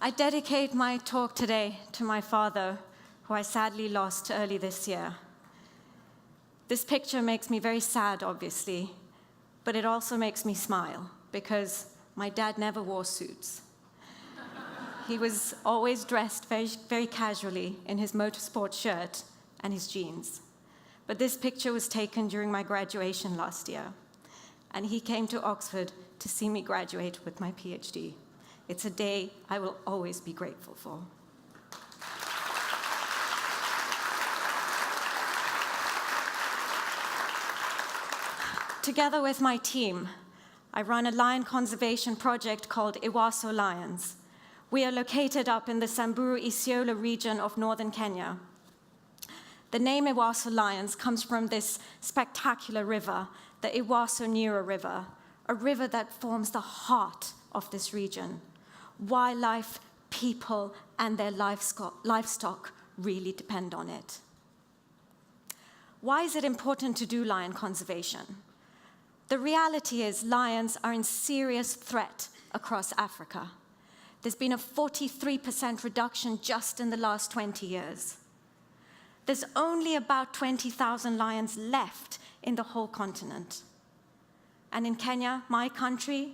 I dedicate my talk today to my father, who I sadly lost early this year. This picture makes me very sad, obviously, but it also makes me smile, because my dad never wore suits. He was always dressed very, very casually in his motorsport shirt and his jeans. But this picture was taken during my graduation last year, and he came to Oxford to see me graduate with my PhD. It's a day I will always be grateful for. Together with my team, I run a lion conservation project called Ewaso Lions. We are located up in the Samburu Isiolo region of northern Kenya. The name Ewaso Lions comes from this spectacular river, the Ewaso River, a river that forms the heart of this region. Wildlife, people, and their livestock really depend on it. Why is it important to do lion conservation? The reality is lions are in serious threat across Africa. There's been a 43% reduction just in the last 20 years. There's only about 20,000 lions left in the whole continent. And in Kenya, my country,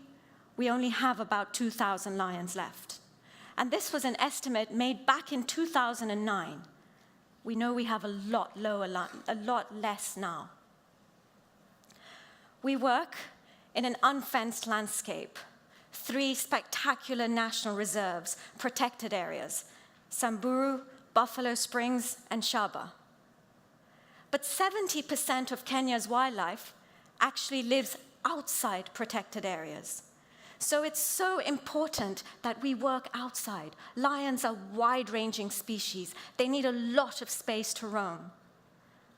we only have about 2,000 lions left. And this was an estimate made back in 2009. We know we have a lot less now. We work in an unfenced landscape, 3 spectacular national reserves, protected areas, Samburu, Buffalo Springs, and Shaba. But 70% of Kenya's wildlife actually lives outside protected areas. So it's so important that we work outside. Lions are wide-ranging species. They need a lot of space to roam.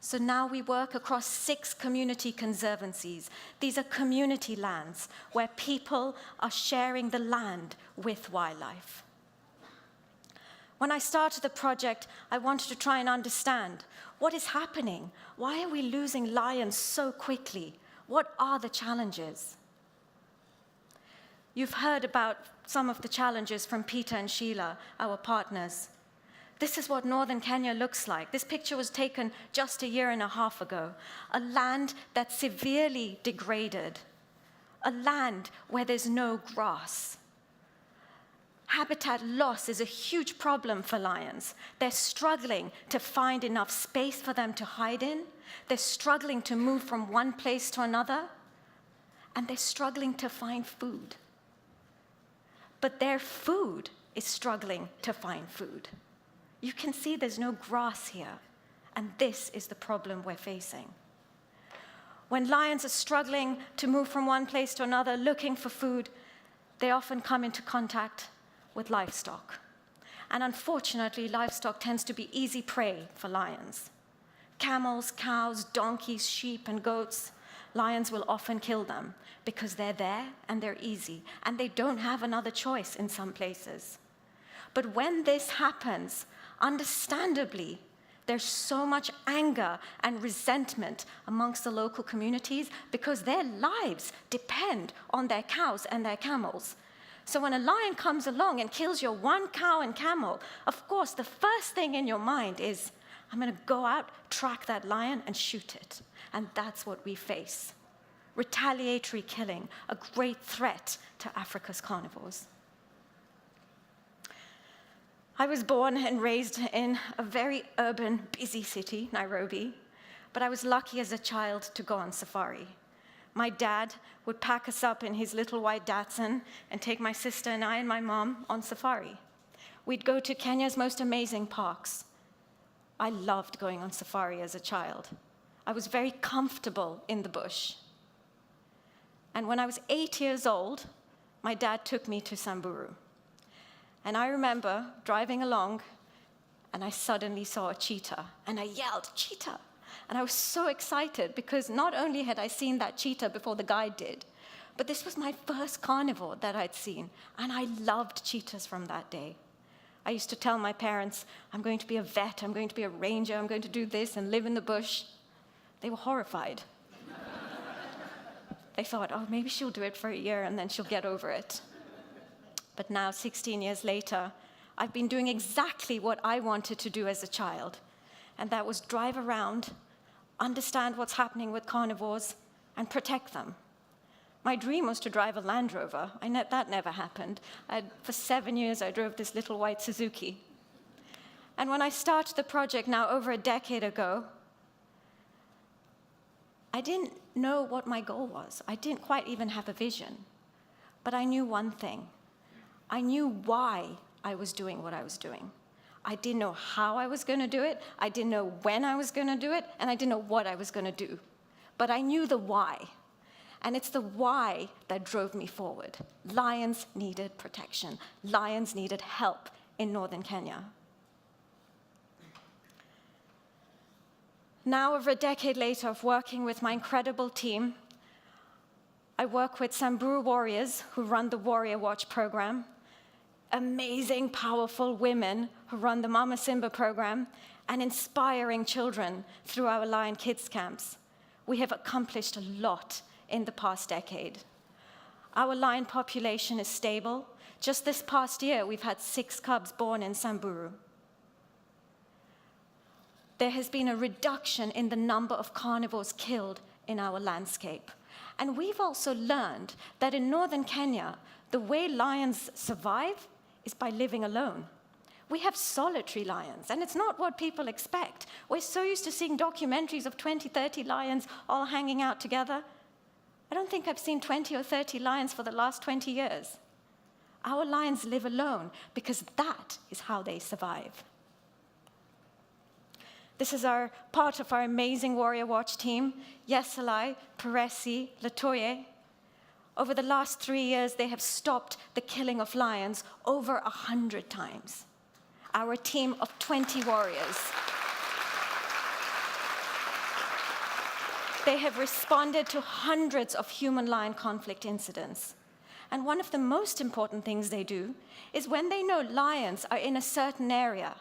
So now we work across 6 community conservancies. These are community lands where people are sharing the land with wildlife. When I started the project, I wanted to try and understand what is happening. Why are we losing lions so quickly? What are the challenges? You've heard about some of the challenges from Peter and Sheila, our partners. This is what northern Kenya looks like. This picture was taken just a year and a half ago. A land that's severely degraded. A land where there's no grass. Habitat loss is a huge problem for lions. They're struggling to find enough space for them to hide in. They're struggling to move from one place to another. And they're struggling to find food. But their food is struggling to find food. You can see there's no grass here, and this is the problem we're facing. When lions are struggling to move from one place to another, looking for food, they often come into contact with livestock. And unfortunately, livestock tends to be easy prey for lions. Camels, cows, donkeys, sheep, and goats, lions will often kill them because they're there and they're easy, and they don't have another choice in some places. But when this happens, understandably, there's so much anger and resentment amongst the local communities because their lives depend on their cows and their camels. So when a lion comes along and kills your one cow and camel, of course, the first thing in your mind is, I'm going to go out, track that lion, and shoot it. And that's what we face. Retaliatory killing, a great threat to Africa's carnivores. I was born and raised in a very urban, busy city, Nairobi, but I was lucky as a child to go on safari. My dad would pack us up in his little white Datsun and take my sister and I and my mom on safari. We'd go to Kenya's most amazing parks. I loved going on safari as a child. I was very comfortable in the bush. And when I was 8 years old, my dad took me to Samburu. And I remember driving along, and I suddenly saw a cheetah, and I yelled, "Cheetah!" And I was so excited because not only had I seen that cheetah before the guide did, but this was my first carnivore that I'd seen, and I loved cheetahs from that day. I used to tell my parents, I'm going to be a vet, I'm going to be a ranger, I'm going to do this and live in the bush. They were horrified. They thought, oh, maybe she'll do it for a year and then she'll get over it. But now, 16 years later, I've been doing exactly what I wanted to do as a child, and that was drive around, understand what's happening with carnivores, and protect them. My dream was to drive a Land Rover. That never happened. For 7 years, I drove this little white Suzuki. And when I started the project now over a decade ago, I didn't know what my goal was. I didn't quite even have a vision. But I knew one thing. I knew why I was doing what I was doing. I didn't know how I was going to do it. I didn't know when I was going to do it. And I didn't know what I was going to do. But I knew the why. And it's the why that drove me forward. Lions needed protection. Lions needed help in northern Kenya. Now, over a decade later of working with my incredible team, I work with Samburu warriors who run the Warrior Watch program, amazing, powerful women who run the Mama Simba program, and inspiring children through our Lion Kids camps. We have accomplished a lot in the past decade. Our lion population is stable. Just this past year, we've had 6 cubs born in Samburu. There has been a reduction in the number of carnivores killed in our landscape. And we've also learned that in northern Kenya, the way lions survive is by living alone. We have solitary lions, and it's not what people expect. We're so used to seeing documentaries of 20, 30 lions all hanging out together. I don't think I've seen 20 or 30 lions for the last 20 years. Our lions live alone because that is how they survive. This is part of our amazing Warrior Watch team, Yesalai, Peresi, Latoye. Over the last 3 years, they have stopped the killing of lions over 100 times. Our team of 20 warriors. They have responded to hundreds of human-lion conflict incidents. And one of the most important things they do is when they know lions are in a certain area,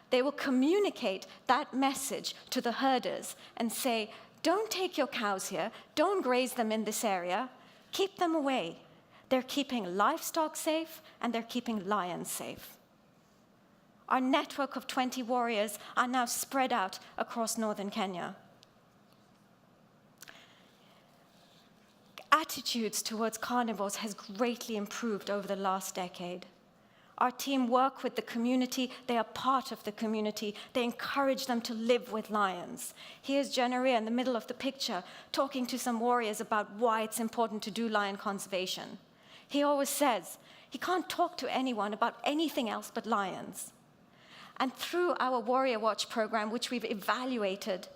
they will communicate that message to the herders and say, don't take your cows here, don't graze them in this area, keep them away. They're keeping livestock safe and they're keeping lions safe. Our network of 20 warriors are now spread out across northern Kenya. Attitudes towards carnivores has greatly improved over the last decade. Our team work with the community. They are part of the community. They encourage them to live with lions. Here's Jenaria in the middle of the picture talking to some warriors about why it's important to do lion conservation. He always says he can't talk to anyone about anything else but lions. And through our Warrior Watch program, which we've evaluated,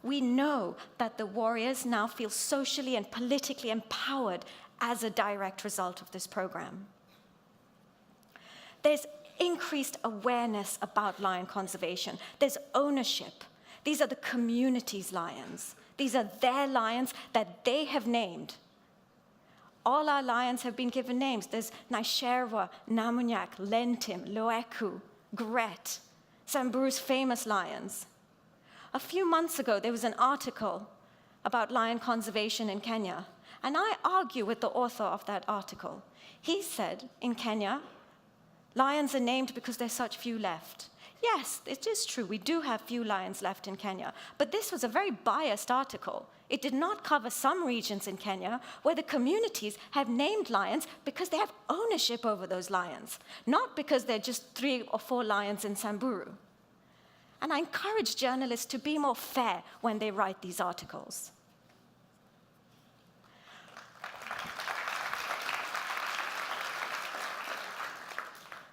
we know that the warriors now feel socially and politically empowered as a direct result of this program. There's increased awareness about lion conservation. There's ownership. These are the community's lions. These are their lions that they have named. All our lions have been given names. There's Naisherwa, Namunyak, Lentim, Loeku, Gret, Samburu's famous lions. A few months ago, there was an article about lion conservation in Kenya, and I argue with the author of that article. He said, in Kenya, lions are named because there's such few left. Yes, it is true, we do have few lions left in Kenya, but this was a very biased article. It did not cover some regions in Kenya where the communities have named lions because they have ownership over those lions, not because they're just 3 or 4 lions in Samburu. And I encourage journalists to be more fair when they write these articles.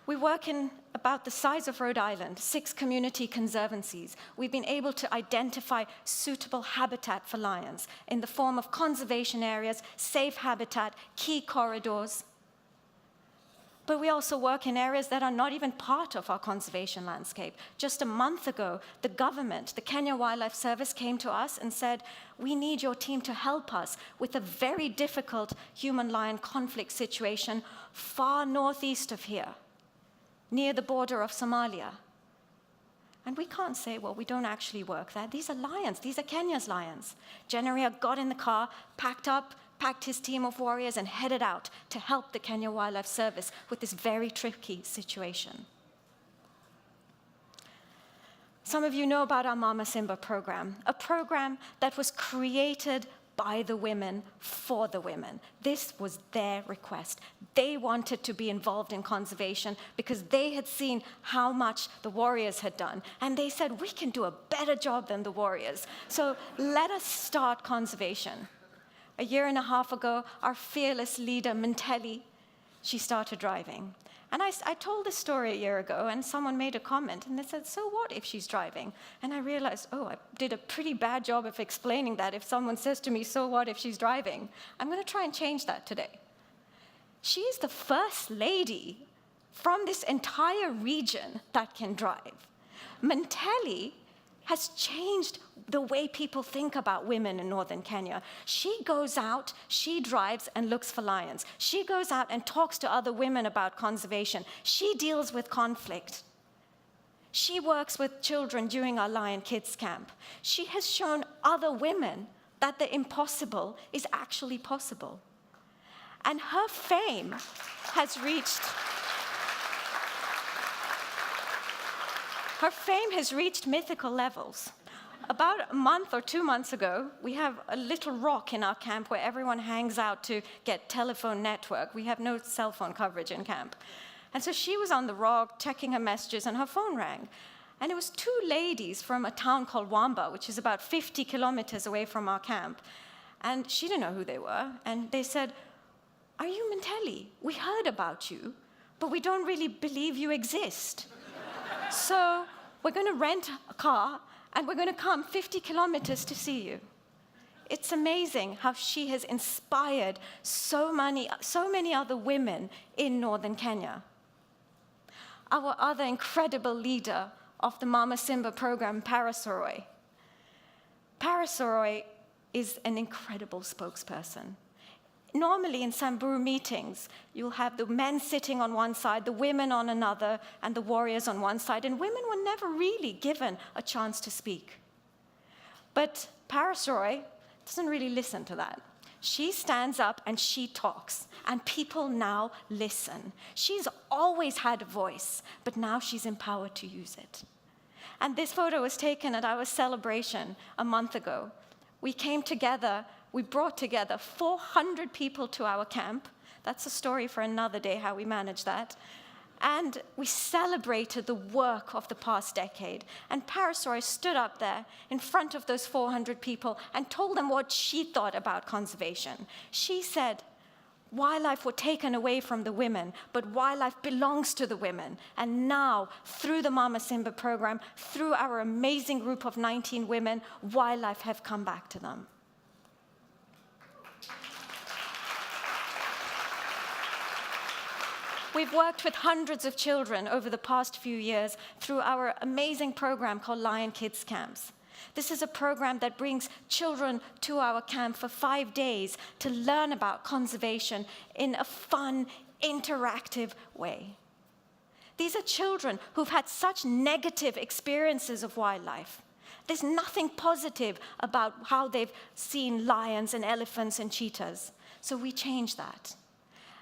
We work in about the size of Rhode Island, 6 community conservancies. We've been able to identify suitable habitat for lions in the form of conservation areas, safe habitat, key corridors. But we also work in areas that are not even part of our conservation landscape. Just a month ago, the government, the Kenya Wildlife Service, came to us and said, we need your team to help us with a very difficult human-lion conflict situation far northeast of here, near the border of Somalia. And we can't say, well, we don't actually work there. These are lions. These are Kenya's lions. Generia got in the car, packed his team of warriors, and headed out to help the Kenya Wildlife Service with this very tricky situation. Some of you know about our Mama Simba program, a program that was created by the women, for the women. This was their request. They wanted to be involved in conservation because they had seen how much the warriors had done. And they said, we can do a better job than the warriors. So let us start conservation. A year and a half ago, our fearless leader, Minteli, she started driving. And I told this story a year ago, and someone made a comment, and they said, so what if she's driving? And I realized, oh, I did a pretty bad job of explaining that if someone says to me, so what if she's driving? I'm going to try and change that today. She is the first lady from this entire region that can drive. Minteli has changed the way people think about women in northern Kenya. She goes out, she drives and looks for lions. She goes out and talks to other women about conservation. She deals with conflict. She works with children during our Lion Kids camp. She has shown other women that the impossible is actually possible. And her fame has reached mythical levels. About a month or 2 months ago, we have a little rock in our camp where everyone hangs out to get telephone network. We have no cell phone coverage in camp. And so she was on the rock checking her messages and her phone rang. And it was 2 ladies from a town called Wamba, which is about 50 kilometers away from our camp. And she didn't know who they were. And they said, are you Minteli? We heard about you, but we don't really believe you exist. So we're going to rent a car, and we're going to come 50 kilometers to see you. It's amazing how she has inspired so many other women in northern Kenya. Our other incredible leader of the Mama Simba program, Parasoroi. Parasoroi is an incredible spokesperson. Normally in Samburu meetings, you'll have the men sitting on one side, the women on another, and the warriors on one side, and women were never really given a chance to speak. But Parasoroi doesn't really listen to that. She stands up and she talks, and people now listen. She's always had a voice, but now she's empowered to use it. And this photo was taken at our celebration a month ago. We came together. We brought together 400 people to our camp. That's a story for another day, how we managed that. And we celebrated the work of the past decade. And Parasoroi stood up there in front of those 400 people and told them what she thought about conservation. She said, wildlife were taken away from the women, but wildlife belongs to the women. And now, through the Mama Simba program, through our amazing group of 19 women, wildlife have come back to them. We've worked with hundreds of children over the past few years through our amazing program called Lion Kids Camps. This is a program that brings children to our camp for 5 days to learn about conservation in a fun, interactive way. These are children who've had such negative experiences of wildlife. There's nothing positive about how they've seen lions and elephants and cheetahs. So we changed that.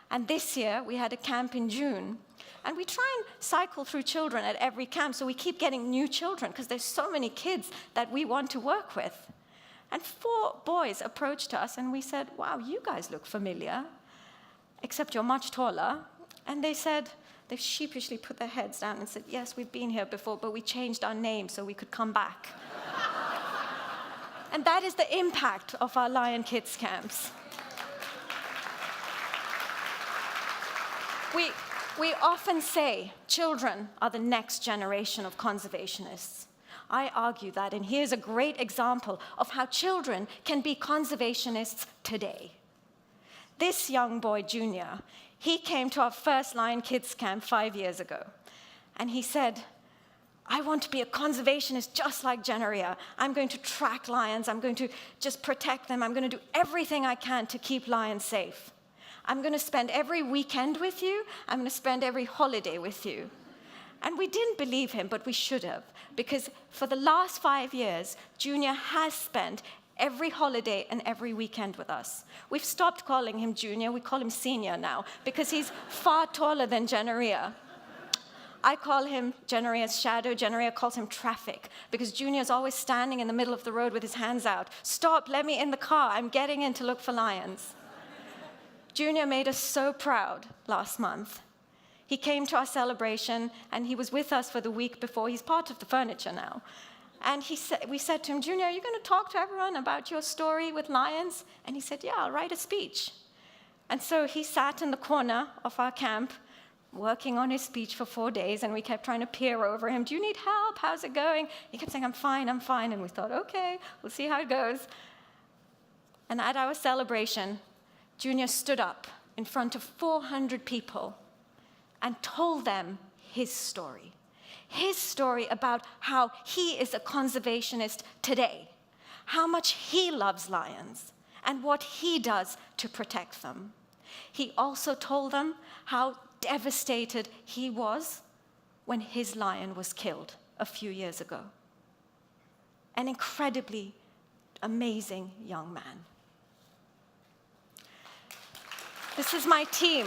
And this year, we had a camp in June. And we try and cycle through children at every camp, so we keep getting new children, because there's so many kids that we want to work with. And 4 boys approached us, and we said, wow, you guys look familiar, except you're much taller. And they sheepishly put their heads down and said, yes, we've been here before, but we changed our name so we could come back. And that is the impact of our Lion Kids camps. We often say children are the next generation of conservationists. I argue that, and here's a great example of how children can be conservationists today. This young boy, Junior, he came to our first Lion Kids camp 5 years ago, and he said, I want to be a conservationist just like Generia. I'm going to track lions. I'm going to just protect them. I'm going to do everything I can to keep lions safe. I'm going to spend every weekend with you. I'm going to spend every holiday with you. And we didn't believe him, but we should have, because for the last 5 years, Junior has spent every holiday and every weekend with us. We've stopped calling him Junior, we call him Senior now, because he's far taller than Janaria. I call him Janaria's shadow. Janaria calls him traffic, because Junior's always standing in the middle of the road with his hands out. Stop, let me in the car, I'm getting in to look for lions. Junior made us so proud last month. He came to our celebration, and he was with us for the week before. He's part of the furniture now. And we said to him, Junior, are you going to talk to everyone about your story with lions? And he said, yeah, I'll write a speech. And so he sat in the corner of our camp, working on his speech for 4 days, and we kept trying to peer over him. Do you need help? How's it going? He kept saying, I'm fine, I'm fine. And we thought, okay, we'll see how it goes. And at our celebration, Junior stood up in front of 400 people and told them his story about how he is a conservationist today, how much he loves lions, and what he does to protect them. He also told them how devastated he was when his lion was killed a few years ago. An incredibly amazing young man. This is my team,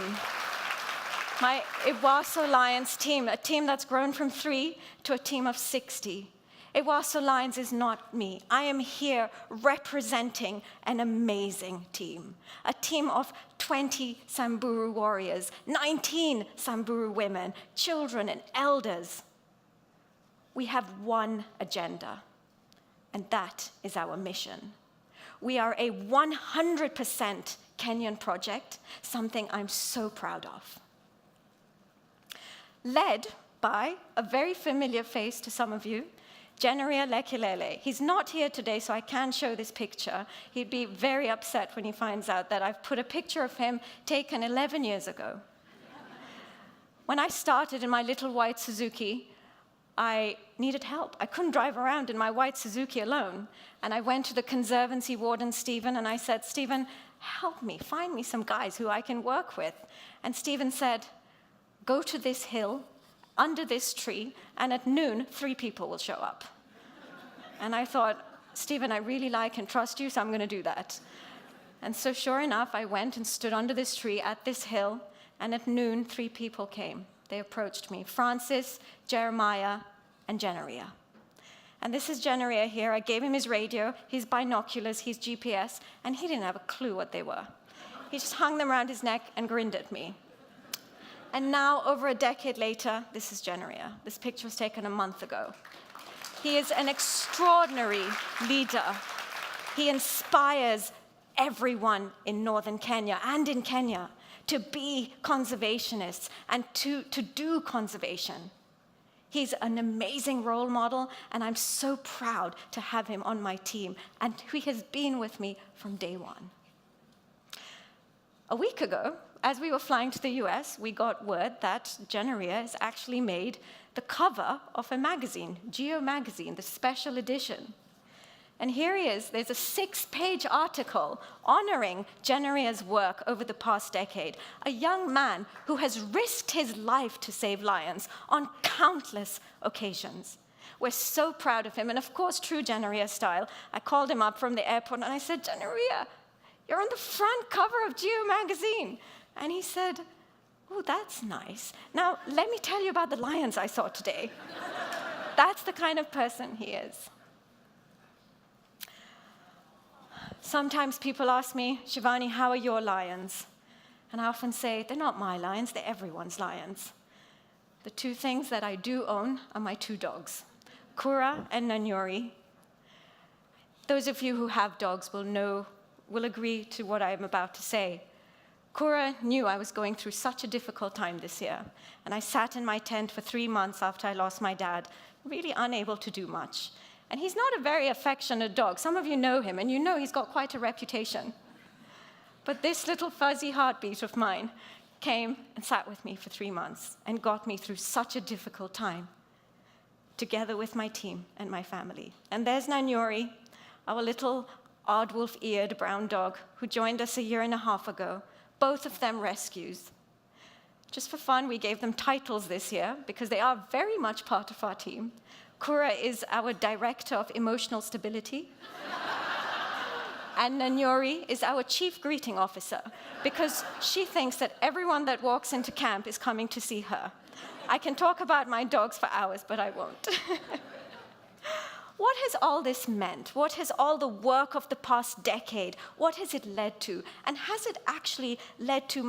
my Ewaso Lions team, a team that's grown from 3 to a team of 60. Owosso Lions is not me. I am here representing an amazing team. A team of 20 Samburu warriors, 19 Samburu women, children and elders. We have one agenda, and that is our mission. We are a 100% Kenyan project, something I'm so proud of. Led by a very familiar face to some of you, Janaria Lekilele. He's not here today, so I can't show this picture. He'd be very upset when he finds out that I've put a picture of him taken 11 years ago. When I started in my little white Suzuki, I needed help. I couldn't drive around in my white Suzuki alone. And I went to the Conservancy warden, Stephen, and I said, Stephen, help me, find me some guys who I can work with. And Stephen said, go to this hill, under this tree, and at noon, 3 people will show up. And I thought, Stephen, I really like and trust you, so I'm going to do that. And so sure enough, I went and stood under this tree at this hill, and at noon, 3 people came. They approached me, Francis, Jeremiah, and Janaria. And this is Janaria here. I gave him his radio, his binoculars, his GPS, and he didn't have a clue what they were. He just hung them around his neck and grinned at me. And now, over a decade later, this is Janaria. This picture was taken a month ago. He is an extraordinary leader. He inspires everyone in northern Kenya and in Kenya to be conservationists and to do conservation. He's an amazing role model, and I'm so proud to have him on my team, and he has been with me from day one. A week ago, as we were flying to the US, we got word that Janaria has actually made the cover of a magazine, Geo magazine, the special edition. And here he is. There's a 6-page article honoring Janaria's work over the past decade, a young man who has risked his life to save lions on countless occasions. We're so proud of him, and of course, true Janaria style, I called him up from the airport and I said, Janaria, you're on the front cover of Geo magazine. And he said, oh, that's nice. Now, let me tell you about the lions I saw today. That's the kind of person he is. Sometimes people ask me, Shivani, how are your lions? And I often say, they're not my lions, they're everyone's lions. The 2 things that I do own are my 2 dogs, Kura and Nanyori. Those of you who have dogs will agree to what I'm about to say. Kura knew I was going through such a difficult time this year, and I sat in my tent for 3 months after I lost my dad, really unable to do much. And he's not a very affectionate dog. Some of you know him, and you know he's got quite a reputation. But this little fuzzy heartbeat of mine came and sat with me for 3 months and got me through such a difficult time, together with my team and my family. And there's Nanyori, our little odd wolf-eared brown dog who joined us a 1.5 years ago, both of them rescues. Just for fun, we gave them titles this year because they are very much part of our team. Kura is our Director of Emotional Stability. And Nanyori is our Chief Greeting Officer because she thinks that everyone that walks into camp is coming to see her. I can talk about my dogs for hours, but I won't. What has all this meant? What has all the work of the past decade, what has it led to? And has it actually led to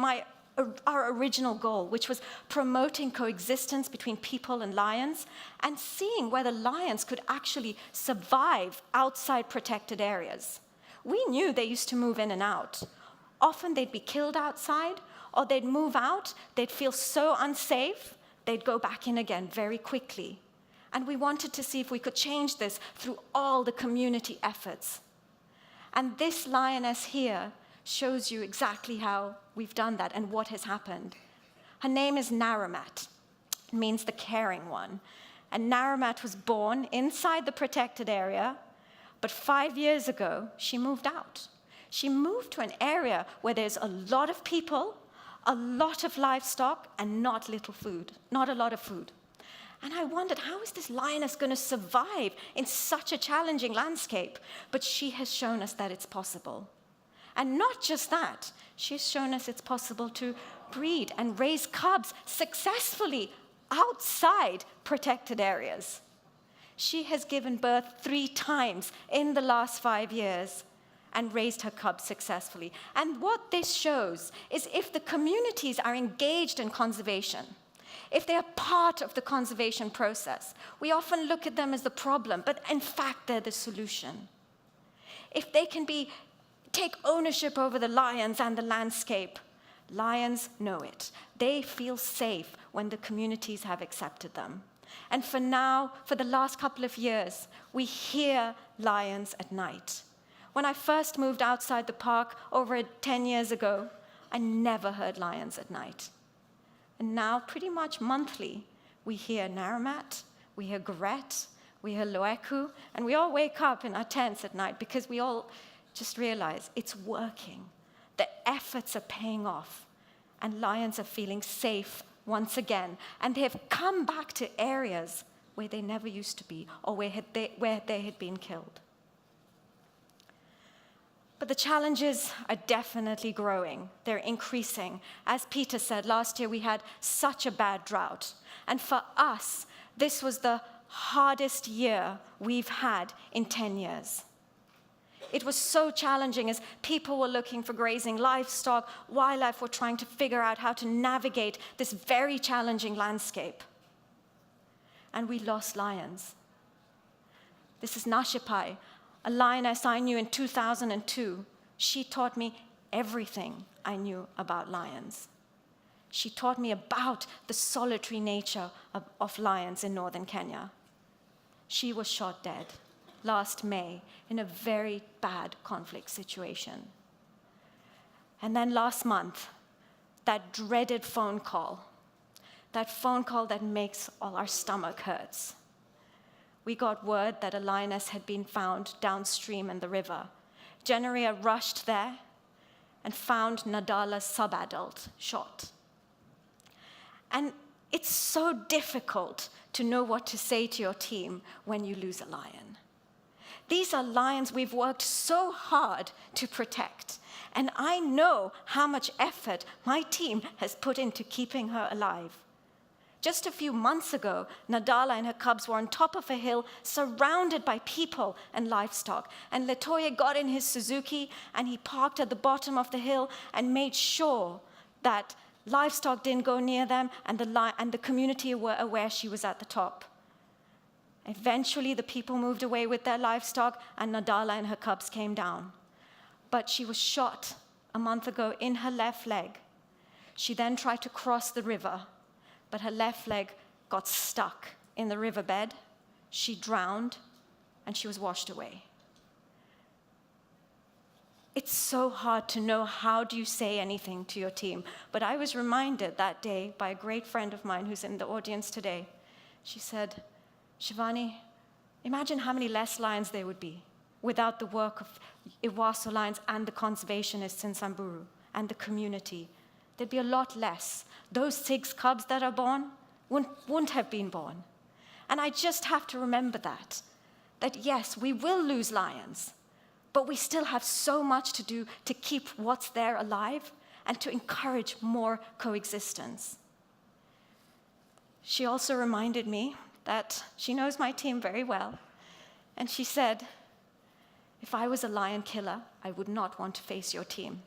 our original goal, which was promoting coexistence between people and lions and seeing whether lions could actually survive outside protected areas? We knew they used to move in and out. Often they'd be killed outside, or they'd move out, they'd feel so unsafe, they'd go back in again very quickly. And we wanted to see if we could change this through all the community efforts. And this lioness here shows you exactly how we've done that and what has happened. Her name is Naramat. It means the caring one. And Naramat was born inside the protected area, but 5 years ago, she moved out. She moved to an area where there's a lot of people, a lot of livestock, and not a lot of food. And I wondered, how is this lioness going to survive in such a challenging landscape? But she has shown us that it's possible. And not just that, she's shown us it's possible to breed and raise cubs successfully outside protected areas. She has given birth 3 times in the last 5 years and raised her cubs successfully. And what this shows is if the communities are engaged in conservation, if they are part of the conservation process, we often look at them as the problem, but in fact, they're the solution. If they can take ownership over the lions and the landscape, lions know it. They feel safe when the communities have accepted them. And for the last couple of years, we hear lions at night. When I first moved outside the park over 10 years ago, I never heard lions at night. And now, pretty much monthly, we hear Naramat, we hear Gret, we hear Loeku, and we all wake up in our tents at night because we all just realize it's working. The efforts are paying off, and lions are feeling safe once again, and they have come back to areas where they never used to be or where they had been killed. But the challenges are definitely growing. They're increasing. As Peter said, last year we had such a bad drought. And for us, this was the hardest year we've had in 10 years. It was so challenging as people were looking for grazing livestock, wildlife were trying to figure out how to navigate this very challenging landscape. And we lost lions. This is Nashipai, a lioness I knew in 2002. She taught me everything I knew about lions. She taught me about the solitary nature of lions in northern Kenya. She was shot dead last May in a very bad conflict situation. And then last month, that dreaded phone call that makes all our stomach hurts. We got word that a lioness had been found downstream in the river. Generia rushed there and found Nadala's subadult shot. And it's so difficult to know what to say to your team when you lose a lion. These are lions we've worked so hard to protect, and I know how much effort my team has put into keeping her alive. Just a few months ago, Nadala and her cubs were on top of a hill surrounded by people and livestock. And Letoya got in his Suzuki and he parked at the bottom of the hill and made sure that livestock didn't go near them and the community were aware she was at the top. Eventually, the people moved away with their livestock and Nadala and her cubs came down. But she was shot a month ago in her left leg. She then tried to cross the river, but her left leg got stuck in the riverbed. She drowned, and she was washed away. It's so hard to know how do you say anything to your team. But I was reminded that day by a great friend of mine who's in the audience today. She said, Shivani, imagine how many less lions there would be without the work of Ewaso Lions and the conservationists in Samburu and the community. there'd be a lot less. Those 6 cubs that are born wouldn't have been born. And I just have to remember that yes, we will lose lions, but we still have so much to do to keep what's there alive and to encourage more coexistence. She also reminded me that she knows my team very well, and she said, if I was a lion killer, I would not want to face your team.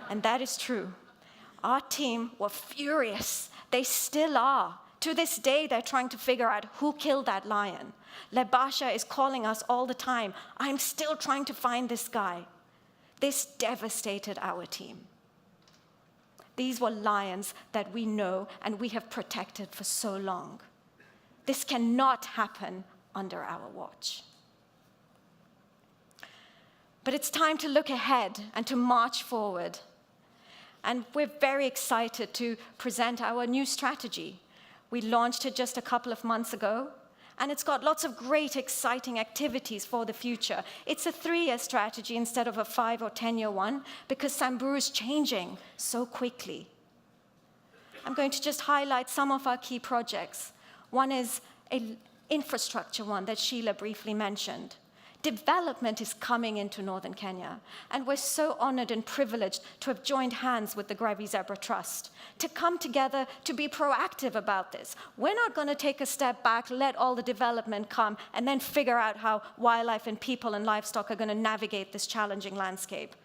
And that is true. Our team were furious. They still are. To this day, they're trying to figure out who killed that lion. Lebasha is calling us all the time. I'm still trying to find this guy. This devastated our team. These were lions that we know and we have protected for so long. This cannot happen under our watch. But it's time to look ahead and to march forward. And we're very excited to present our new strategy. We launched it just a couple of months ago, and it's got lots of great, exciting activities for the future. It's a 3-year strategy instead of a 5 or 10-year one, because Samburu is changing so quickly. I'm going to just highlight some of our key projects. One is an infrastructure one that Sheila briefly mentioned. Development is coming into northern Kenya, and we're so honored and privileged to have joined hands with the Gravy Zebra Trust to come together to be proactive about this. We're not going to take a step back, let all the development come, and then figure out how wildlife and people and livestock are going to navigate this challenging landscape.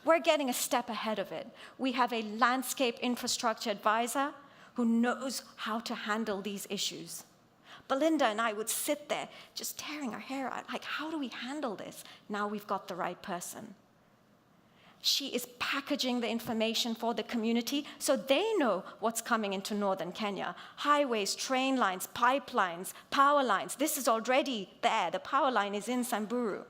We're getting a step ahead of it. We have a landscape infrastructure advisor who knows how to handle these issues. Belinda and I would sit there just tearing our hair out, like, how do we handle this? Now we've got the right person. She is packaging the information for the community so they know what's coming into northern Kenya. Highways, train lines, pipelines, power lines. This is already there. The power line is in Samburu.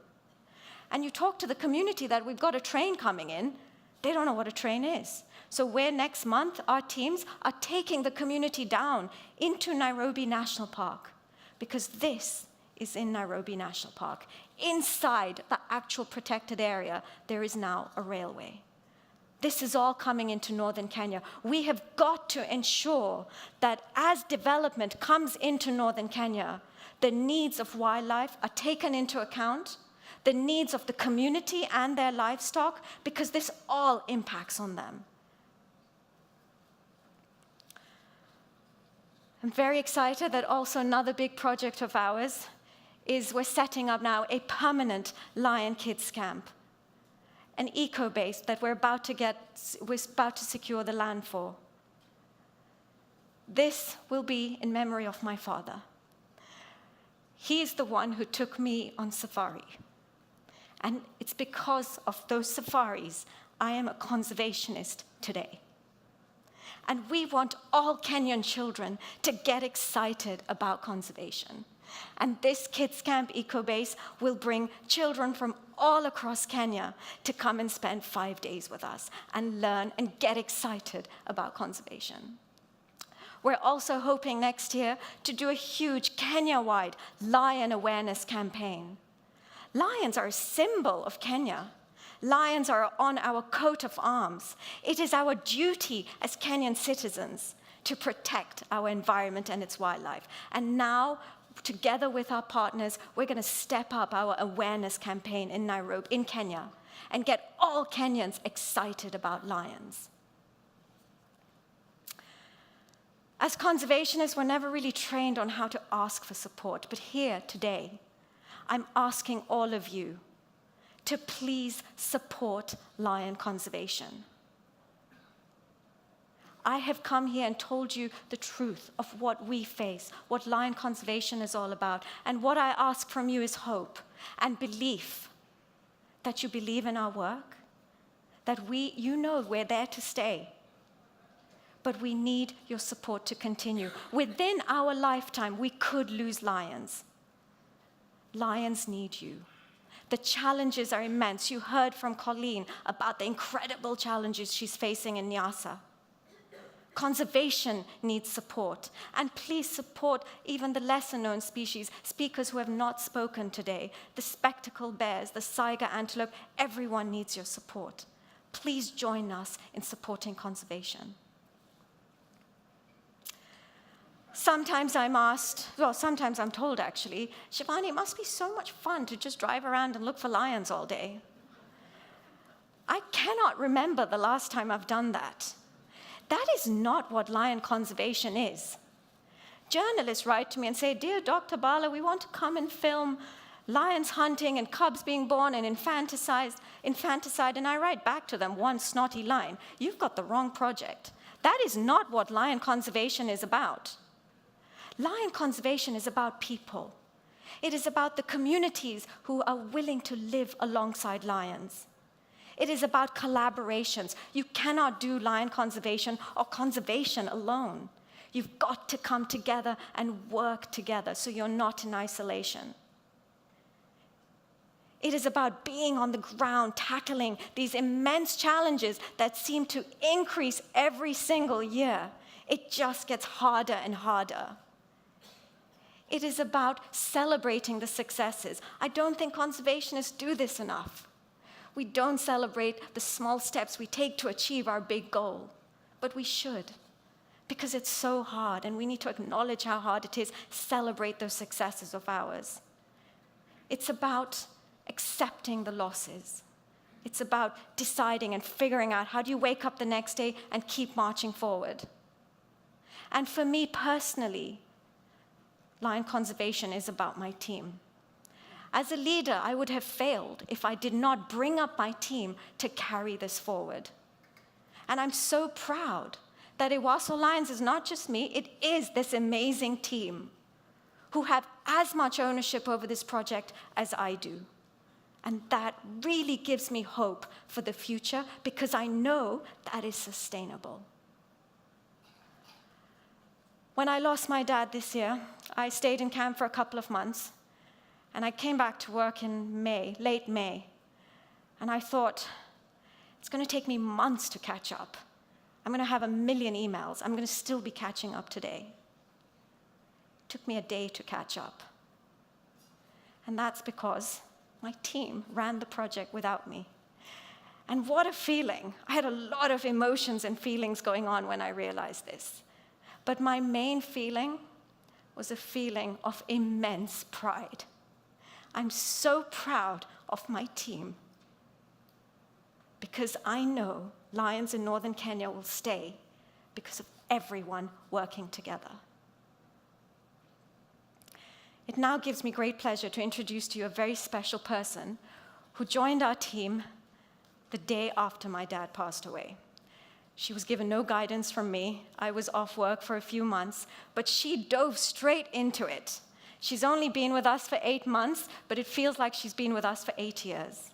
And you talk to the community that we've got a train coming in, they don't know what a train is. So where next month our teams are taking the community down into Nairobi National Park, because this is in Nairobi National Park. Inside the actual protected area, there is now a railway. This is all coming into northern Kenya. We have got to ensure that as development comes into northern Kenya, the needs of wildlife are taken into account, the needs of the community and their livestock, because this all impacts on them. I'm very excited that also another big project of ours is we're setting up now a permanent Lion Kids camp, an eco-base that we're about to secure the land for. This will be in memory of my father. He is the one who took me on safari. And it's because of those safaris I am a conservationist today. And we want all Kenyan children to get excited about conservation. And this Kids Camp Eco-Base will bring children from all across Kenya to come and spend 5 days with us and learn and get excited about conservation. We're also hoping next year to do a huge Kenya-wide lion awareness campaign. Lions are a symbol of Kenya. Lions are on our coat of arms. It is our duty as Kenyan citizens to protect our environment and its wildlife. And now, together with our partners, we're going to step up our awareness campaign in Nairobi, in Kenya, and get all Kenyans excited about lions. As conservationists, we're never really trained on how to ask for support, but here today, I'm asking all of you to please support lion conservation. I have come here and told you the truth of what we face, what lion conservation is all about, and what I ask from you is hope and belief, that you believe in our work, that you know we're there to stay, but we need your support to continue. Within our lifetime, we could lose lions. Lions need you. The challenges are immense. You heard from Colleen about the incredible challenges she's facing in Nyasa. Conservation needs support. And please support even the lesser-known speakers who have not spoken today. The spectacled bears, the saiga antelope, everyone needs your support. Please join us in supporting conservation. Sometimes I'm asked, well, sometimes I'm told actually, Shivani, it must be so much fun to just drive around and look for lions all day. I cannot remember the last time I've done that. That is not what lion conservation is. Journalists write to me and say, dear Dr. Bhalla, we want to come and film lions hunting and cubs being born and infanticide, and I write back to them, one snotty line, you've got the wrong project. That is not what lion conservation is about. Lion conservation is about people. It is about the communities who are willing to live alongside lions. It is about collaborations. You cannot do lion conservation or conservation alone. You've got to come together and work together so you're not in isolation. It is about being on the ground, tackling these immense challenges that seem to increase every single year. It just gets harder and harder. It is about celebrating the successes. I don't think conservationists do this enough. We don't celebrate the small steps we take to achieve our big goal, but we should, because it's so hard, and we need to acknowledge how hard it is, celebrate those successes of ours. It's about accepting the losses. It's about deciding and figuring out how do you wake up the next day and keep marching forward. And for me personally, lion conservation is about my team. As a leader, I would have failed if I did not bring up my team to carry this forward. And I'm so proud that Owosso Lions is not just me, it is this amazing team who have as much ownership over this project as I do. And that really gives me hope for the future because I know that is sustainable. When I lost my dad this year, I stayed in camp for a couple of months. And I came back to work in May, late May. And I thought, it's going to take me months to catch up. I'm going to have 1 million emails. I'm going to still be catching up today. It took me a day to catch up. And that's because my team ran the project without me. And what a feeling. I had a lot of emotions and feelings going on when I realized this. But my main feeling was a feeling of immense pride. I'm so proud of my team because I know lions in northern Kenya will stay because of everyone working together. It now gives me great pleasure to introduce to you a very special person who joined our team the day after my dad passed away. She was given no guidance from me. I was off work for a few months, but she dove straight into it. She's only been with us for 8 months, but it feels like she's been with us for 8 years.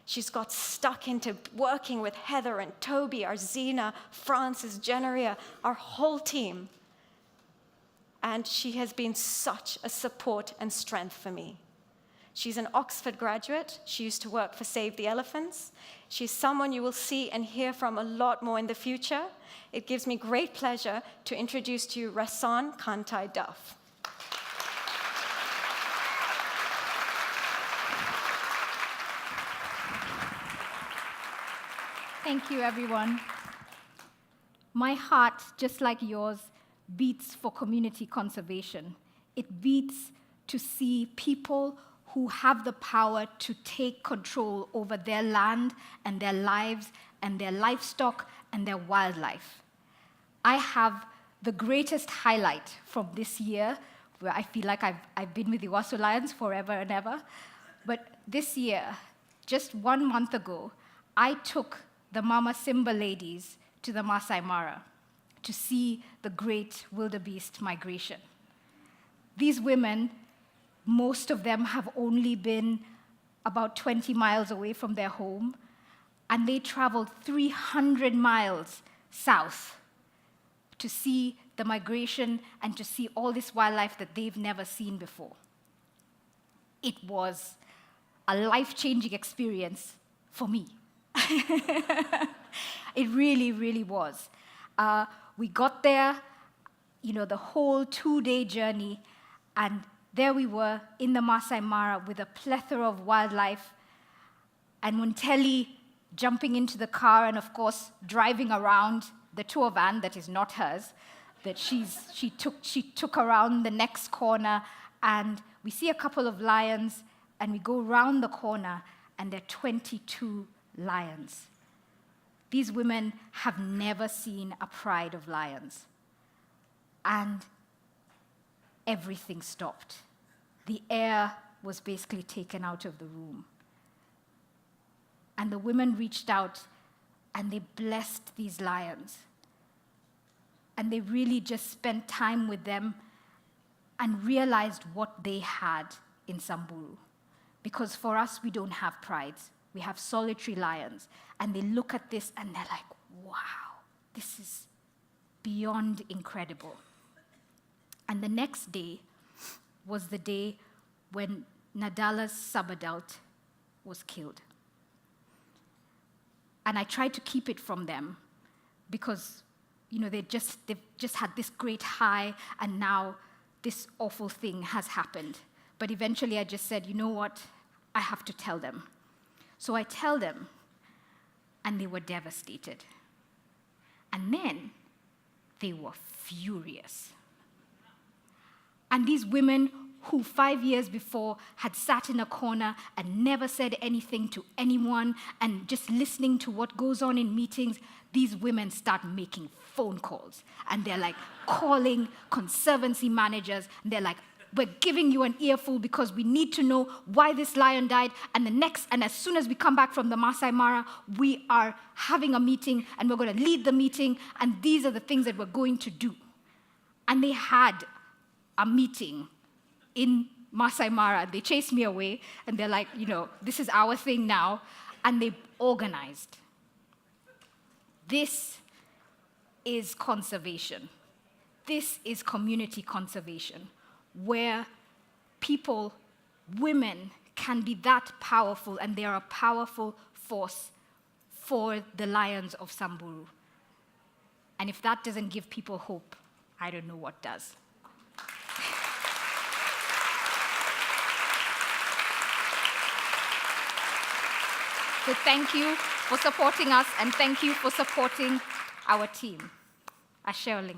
She's got stuck into working with Heather and Toby, Arzina, Francis, Jenaria, our whole team. And she has been such a support and strength for me. She's an Oxford graduate. She used to work for Save the Elephants. She's someone you will see and hear from a lot more in the future. It gives me great pleasure to introduce to you Rasan Kantai Duff. Thank you, everyone. My heart, just like yours, beats for community conservation. It beats to see people who have the power to take control over their land and their lives and their livestock and their wildlife. I have the greatest highlight from this year, where I feel like I've been with the Owosso Lions forever and ever. But this year, just 1 month ago, I took the Mama Simba ladies to the Masai Mara to see the great wildebeest migration. These women, most of them have only been about 20 miles away from their home, and they traveled 300 miles south to see the migration and to see all this wildlife that they've never seen before. It was a life-changing experience for me. It really, really was. We got there, the whole 2-day journey, and there we were in the Masai Mara with a plethora of wildlife. And Munteli jumping into the car and, of course, driving around the tour van that is not hers, that she took around the next corner, and we see a couple of lions, and we go round the corner, and there are 22 lions. These women have never seen a pride of lions. And everything stopped. The air was basically taken out of the room. And the women reached out and they blessed these lions. And they really just spent time with them and realized what they had in Samburu. Because for us, we don't have prides. We have solitary lions. And they look at this and they're like, wow, this is beyond incredible. And the next day was the day when Nadala's subadult was killed. And I tried to keep it from them because, they've just had this great high, and now this awful thing has happened. But eventually I just said, you know what? I have to tell them. So I tell them, and they were devastated. And then they were furious. And these women who 5 years before had sat in a corner and never said anything to anyone and just listening to what goes on in meetings, these women start making phone calls. And they're like calling conservancy managers. And they're like, we're giving you an earful because we need to know why this lion died. And as soon as we come back from the Masai Mara, we are having a meeting and we're going to lead the meeting. And these are the things that we're going to do. And they had a meeting in Masai Mara. They chased me away, and they're like, this is our thing now. And they organized. This is conservation. This is community conservation, where people, women, can be that powerful, and they are a powerful force for the lions of Samburu. And if that doesn't give people hope, I don't know what does. So thank you for supporting us, and thank you for supporting our team. Asheoling.